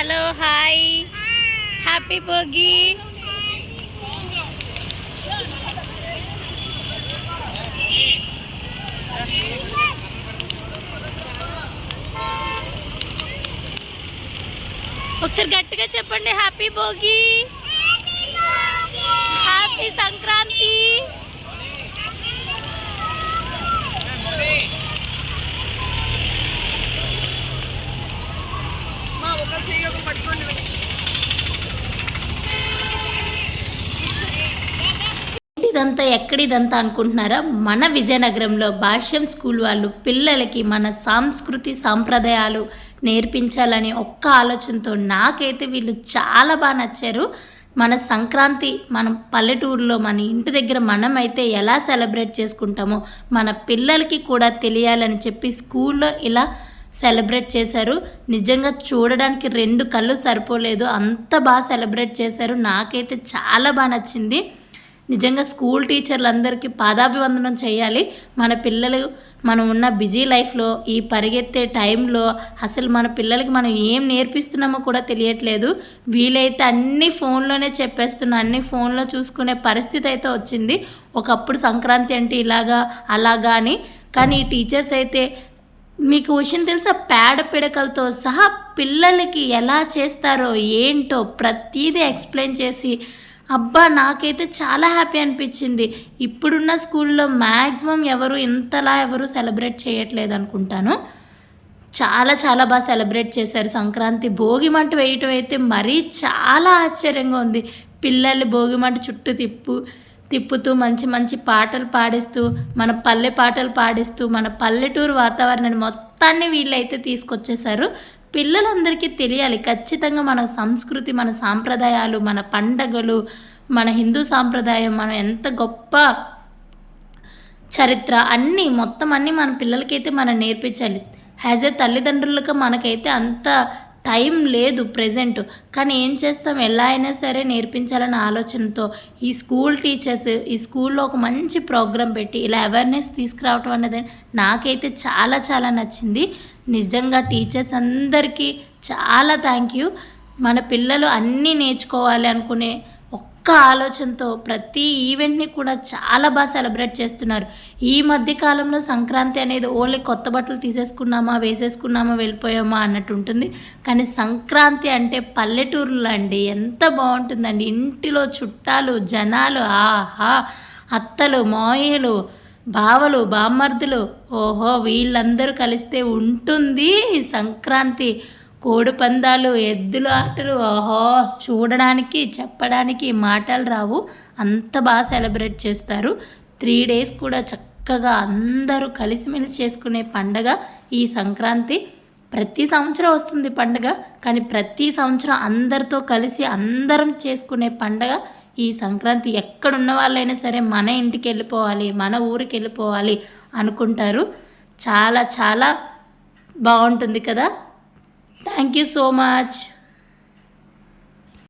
Hello hi happy Bhogi. ఒకసారి గట్టిగా చెప్పండి, హ్యాపీ భోగి, హ్యాపీ సంక్రాంతి. ఇదంతా ఎక్కడిదంతా అనుకుంటున్నారా? మన విజయనగరంలో భాష్యం స్కూల్ వాళ్ళు పిల్లలకి మన సంస్కృతి సాంప్రదాయాలు నేర్పించాలని ఒక్క ఆలోచనతో నాకైతే వీళ్ళు చాలా బాగా నచ్చారు. మన సంక్రాంతి మనం పల్లెటూరులో మన ఇంటి దగ్గర మనమైతే ఎలా సెలబ్రేట్ చేసుకుంటామో మన పిల్లలకి కూడా తెలియాలని చెప్పి స్కూల్లో ఇలా సెలబ్రేట్ చేశారు. నిజంగా చూడడానికి 2 కళ్ళు సరిపోలేదు, అంత బాగా సెలబ్రేట్ చేశారు. నాకైతే చాలా బాగా నచ్చింది. నిజంగా స్కూల్ టీచర్లందరికీ పాదాభివందనం చేయాలి. మన పిల్లలు మనం ఉన్న బిజీ లైఫ్లో ఈ పరిగెత్తే టైంలో అసలు మన పిల్లలకి మనం ఏం నేర్పిస్తున్నామో కూడా తెలియట్లేదు. వీలైతే అన్ని ఫోన్లోనే చెప్పేస్తున్నా, అన్ని ఫోన్లో చూసుకునే పరిస్థితి అయితే వచ్చింది. ఒకప్పుడు సంక్రాంతి అంటే ఇలాగా అలాగా అని, కానీ ఈ టీచర్స్ అయితే మీకు విషయం తెలుసా, పేడ పిడకలతో సహా పిల్లలకి ఎలా చేస్తారో ఏంటో ప్రతిదీ ఎక్స్ప్లెయిన్ చేసి అబ్బా నాకైతే చాలా హ్యాపీ అనిపించింది. ఇప్పుడున్న స్కూల్లో మ్యాక్సిమం ఎవరు సెలబ్రేట్ చేయట్లేదు అనుకుంటాను. చాలా చాలా బాగా సెలబ్రేట్ చేశారు సంక్రాంతి. భోగి మంట వేయటం అయితే మరీ చాలా ఆశ్చర్యంగా ఉంది. పిల్లలు భోగి మంట చుట్టూ తిప్పుతూ మంచి మంచి పాటలు పాడిస్తూ, మన పల్లె పాటలు పాడిస్తూ మన పల్లెటూరు వాతావరణాన్ని మొత్తాన్ని వీళ్ళైతే తీసుకొచ్చేసారు. పిల్లలందరికీ తెలియాలి ఖచ్చితంగా మన సంస్కృతి, మన సాంప్రదాయాలు, మన పండగలు, మన హిందూ సాంప్రదాయం, మనం ఎంత గొప్ప చరిత్ర అన్నీ మొత్తం అన్నీ మన పిల్లలకైతే మనం నేర్పించాలి. యాజ్ ఏ తల్లిదండ్రులుగా మనకైతే అంత టైం లేదు ప్రెజెంట్, కానీ ఏం చేస్తాం, ఎలా అయినా సరే నేర్పించాలన్న ఆలోచనతో ఈ స్కూల్ టీచర్స్ ఈ స్కూల్లో ఒక మంచి ప్రోగ్రాం పెట్టి ఇలా అవేర్నెస్ తీసుకురావటం అనేది నాకైతే చాలా చాలా నచ్చింది. నిజంగా టీచర్స్ అందరికీ చాలా థ్యాంక్ యూ. మన పిల్లలు అన్నీ నేర్చుకోవాలి అనుకునే ఒక్క ఆలోచనతో ప్రతి ఈవెంట్ని కూడా చాలా బాగా సెలబ్రేట్ చేస్తున్నారు. ఈ మధ్యకాలంలో సంక్రాంతి అనేది ఓన్లీ కొత్త బట్టలు తీసేసుకున్నామా వేసేసుకున్నామా వెళ్ళిపోయామా అన్నట్టు ఉంటుంది. కానీ సంక్రాంతి అంటే పల్లెటూరులో అండి ఎంత బాగుంటుందండి. ఇంటిలో చుట్టాలు, జనాలు, ఆహా, అత్తలు, మాయలు, బావలు, బామ్మర్దులు, ఓహో వీళ్ళందరూ కలిస్తే ఉంటుంది సంక్రాంతి. కోడి పందాలు, ఎద్దుల ఆటలు, ఓహో చూడడానికి చెప్పడానికి మాటలు రావు, అంత బాగా సెలబ్రేట్ చేస్తారు. 3 days కూడా చక్కగా అందరూ కలిసిమెలిసి చేసుకునే పండగ ఈ సంక్రాంతి. ప్రతి సంవత్సరం వస్తుంది పండగ, కానీ ప్రతి సంవత్సరం అందరితో కలిసి అందరం చేసుకునే పండగ ఈ సంక్రాంతి. ఎక్కడున్న వాళ్ళైనా సరే మన ఇంటికి వెళ్ళిపోవాలి, మన ఊరికి వెళ్ళిపోవాలి అనుకుంటారు. చాలా చాలా బాగుంటుంది కదా. Thank you so much.